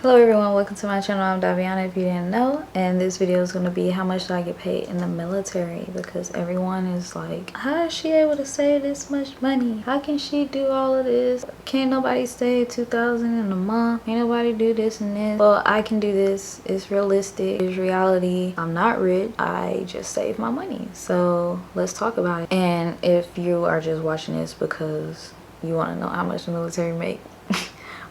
Hello everyone, welcome to my channel. I'm Daviana if you didn't know, and this video is going to be how much do I get paid in the military, because everyone is like, how is she able to save this much money? How can she do all of this? Can't nobody save $2,000 in a month? Can't nobody do this and this? Well, I can do this. It's realistic. It's reality. I'm not rich. I just save my money. So let's talk about it. And if you are just watching this because you want to know how much the military make,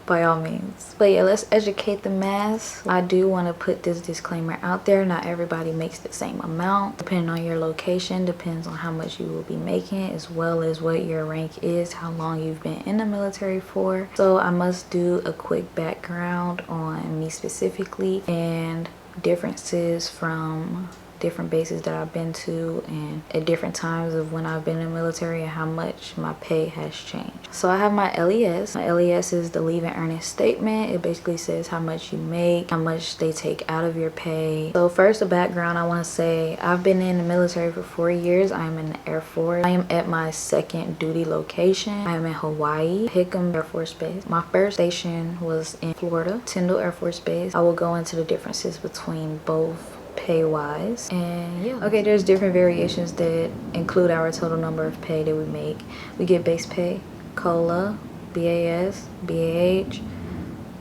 by all means. But yeah, let's educate the mass. I do want to put this disclaimer out there. Not everybody makes the same amount. Depending on your location, depends on how much you will be making, as well as what your rank is, how long you've been in the military for. So I must do a quick background on me specifically and differences from different bases that I've been to and at different times of when I've been in the military and how much my pay has changed. So I have my LES. My LES is the leave and earnings statement. It basically says how much you make, how much they take out of your pay. So first, the background, I want to say I've been in the military for 4 years. I am in the Air Force. I am at my second duty location. I am in Hawaii, Hickam Air Force Base. My first station was in Florida, Tyndall Air Force Base. I will go into the differences between both pay wise, and yeah. Okay, there's different variations that include our total number of pay that we make. We get base pay, COLA, BAS, BAH,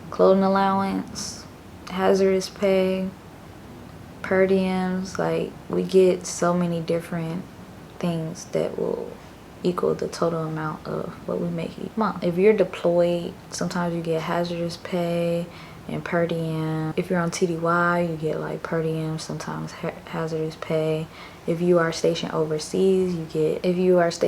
clothing allowance, hazardous pay, per diems. Like, we get so many different things that will equal the total amount of what we make each month. If you're deployed, sometimes you get hazardous pay and per diem. If you're on TDY, you get like per diem, sometimes hazardous pay. If you are stationed overseas, you get OHA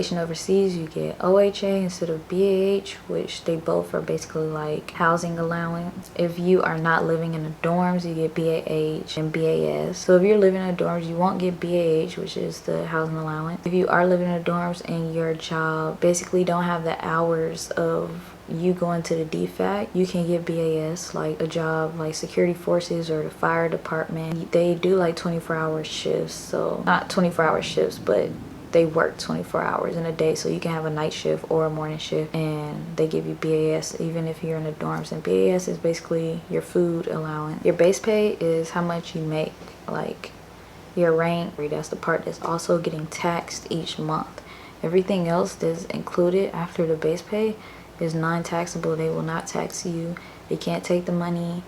instead of BAH, which they both are basically like housing allowance. If you are not living in the dorms, you get BAH and BAS. So if you're living in the dorms, you won't get BAH, which is the housing allowance. If you are living in the dorms and your job basically don't have the hours of you going to the DFAC, you can get BAS, like a job like security forces or the fire department. They do like 24-hour shifts, so not 24-hour shifts, but they work 24 hours in a day, so you can have a night shift or a morning shift, and they give you BAS even if you're in the dorms. And BAS is basically your food allowance. Your base pay is how much you make, like your rank. That's the part that's also getting taxed each month. Everything else that's included after the base pay is non-taxable. They will not tax you. They can't take the money,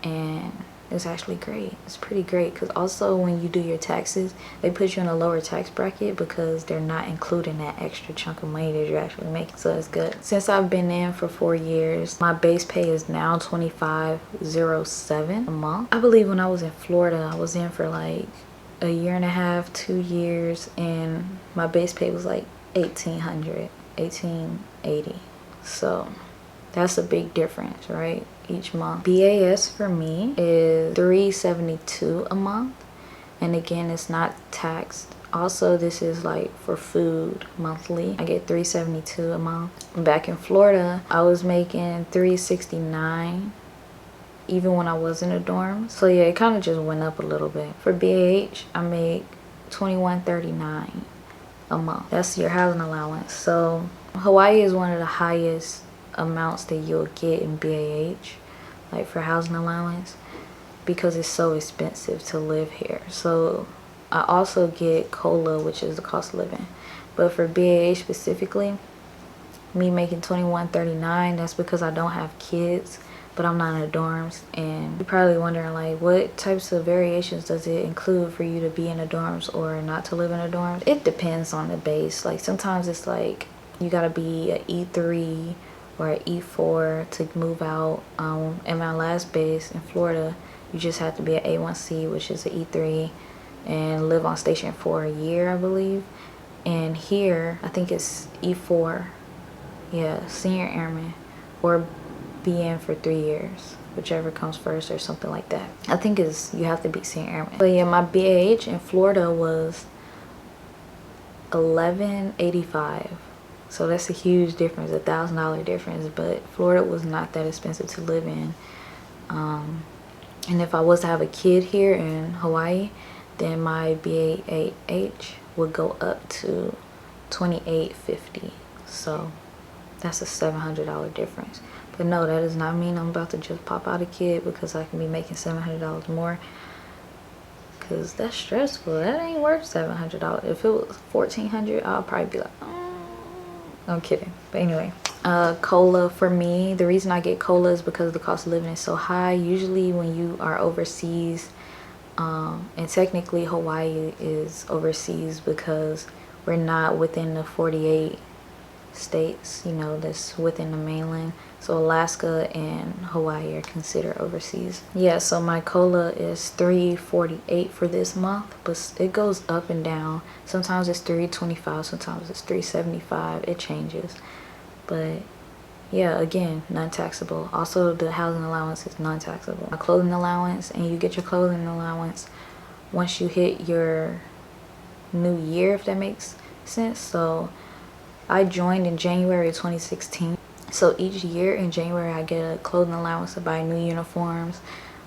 and it's actually great. It's pretty great, because also when you do your taxes, they put you in a lower tax bracket because they're not including that extra chunk of money that you're actually making. So it's good. Since I've been in for 4 years, my base pay is now $25.07 a month. I believe when I was in Florida, I was in for like a year and a half, 2 years, and my base pay was like $1,880. So that's a big difference, right, each month. BAS for me is $372 a month, and again, it's not taxed. Also, this is like for food monthly. I get $372 a month. Back in Florida, I was making $369 even when I was in a dorm. So yeah, it kind of just went up a little bit. For BAH, I make $21.39 a month. That's your housing allowance. So Hawaii is one of the highest amounts that you'll get in BAH, like for housing allowance, because it's so expensive to live here. So I also get COLA, which is the cost of living. But for BAH specifically, me making $21.39, that's because I don't have kids, but I'm not in the dorms. And you're probably wondering, like, what types of variations does it include for you to be in the dorms or not to live in the dorms? It depends on the base. Like, sometimes it's like you gotta be an E3 or an E4 to move out. In my last base in Florida, you just have to be an A1C, which is an E3, and live on station for a year, I believe. And here, I think it's E4, yeah, senior airman, or be in for 3 years, whichever comes first, or something like that. I think it's you have to be senior airman. But yeah, my BAH in Florida was $11.85. So that's a huge difference, $1,000 difference. But Florida was not that expensive to live in. And if I was to have a kid here in Hawaii, then my BAH would go up to $28.50. So that's a $700 difference. But no, that does not mean I'm about to just pop out a kid because I can be making $700 more. Because that's stressful. That ain't worth $700. If it was $1,400, I'll probably be like, I'm kidding. But anyway, cola for me, the reason I get cola is because the cost of living is so high. Usually when you are overseas, and technically Hawaii is overseas because we're not within the 48 states, you know, that's within the mainland. So Alaska and Hawaii are considered overseas. Yeah, so my cola is $3.48 for this month, but it goes up and down. Sometimes it's $3.25, sometimes it's $3.75. It changes. But yeah, again, non-taxable. Also, the housing allowance is non-taxable. A clothing allowance, and you get your clothing allowance once you hit your new year, if that makes sense. So I joined in January of 2016. So each year in January, I get a clothing allowance to buy new uniforms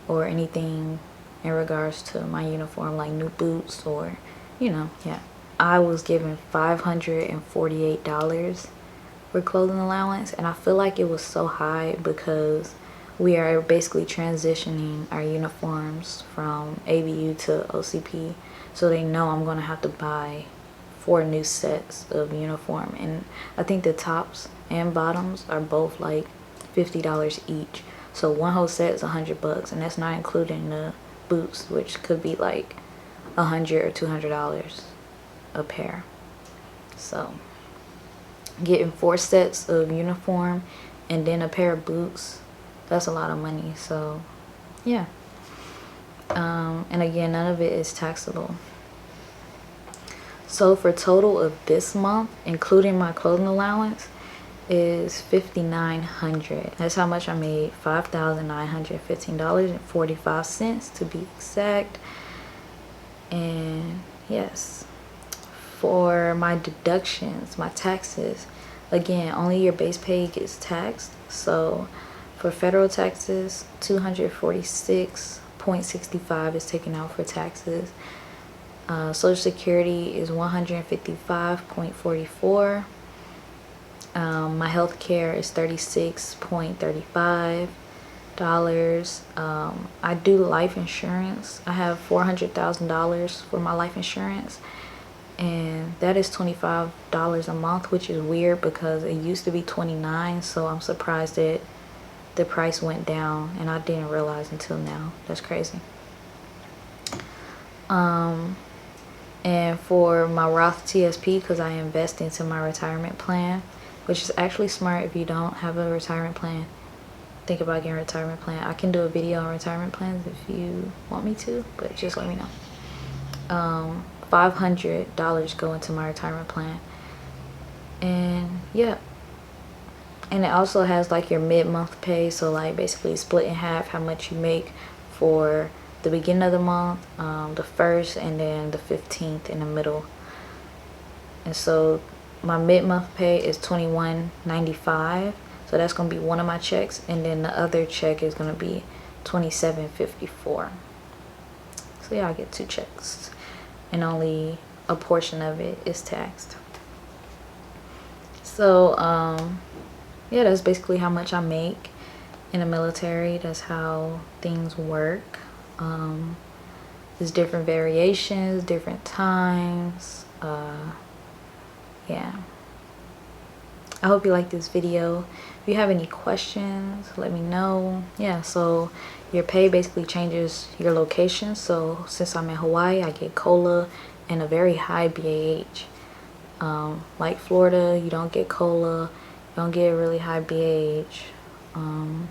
or anything in regards to my uniform, like new boots or, you know, yeah. I was given $548 for clothing allowance, and I feel like it was so high because we are basically transitioning our uniforms from ABU to OCP. So they know I'm going to have to buy 4 new sets of uniform, and I think the tops and bottoms are both like $50 each. So one whole set is $100, and that's not including the boots, which could be like $100 or $200 a pair. So getting 4 sets of uniform and then a pair of boots, that's a lot of money. So yeah, and again, none of it is taxable. So for total of this month, including my clothing allowance, is $5,900. That's how much I made, $5,915.45 to be exact. And yes, for my deductions, my taxes, again, only your base pay gets taxed. So for federal taxes, $246.65 is taken out for taxes. Social Security is $155.44. My health care is $36.35. I do life insurance. I have $400,000 for my life insurance, and that is $25 a month, which is weird because it used to be $29. So I'm surprised that the price went down, and I didn't realize until now. That's crazy. And for my Roth TSP, because I invest into my retirement plan, which is actually smart. If you don't have a retirement plan, think about getting a retirement plan. I can do a video on retirement plans if you want me to, but just let me know. $500 go into my retirement plan. And yeah, and it also has like your mid-month pay, so like basically split in half how much you make for the beginning of the month, the 1st, and then the 15th in the middle. And so my mid-month pay is $21.95, so that's gonna be one of my checks, and then the other check is gonna be $27.54. So yeah, I get 2 checks, and only a portion of it is taxed. So yeah, that's basically how much I make in the military. That's how things work. There's different variations, different times. Yeah, I hope you like this video. If you have any questions, let me know. Yeah, so your pay basically changes your location. So since I'm in Hawaii, I get COLA and a very high BAH. Like Florida, you don't get COLA, you don't get a really high BAH. And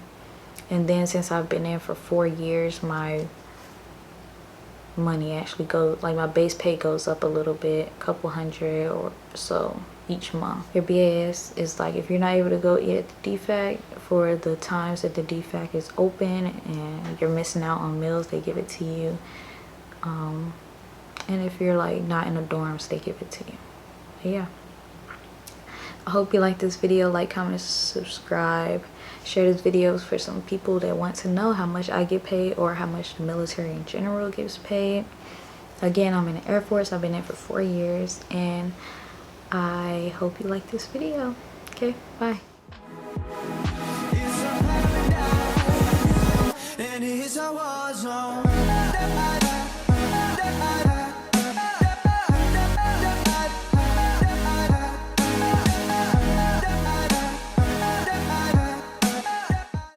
then since I've been there for 4 years, my money actually goes, like my base pay goes up a little bit, a couple hundred or so each month. Your BAS is like if you're not able to go eat at the DFAC for the times that the DFAC is open and you're missing out on meals, they give it to you. And if you're like not in the dorms, they give it to you. But yeah, I hope you like this video. Like, comment, subscribe, share this video for some people that want to know how much I get paid or how much the military in general gets paid. Again, I'm in the Air Force. I've been in for 4 years, and I hope you like this video. Okay, bye. and it's a war zone.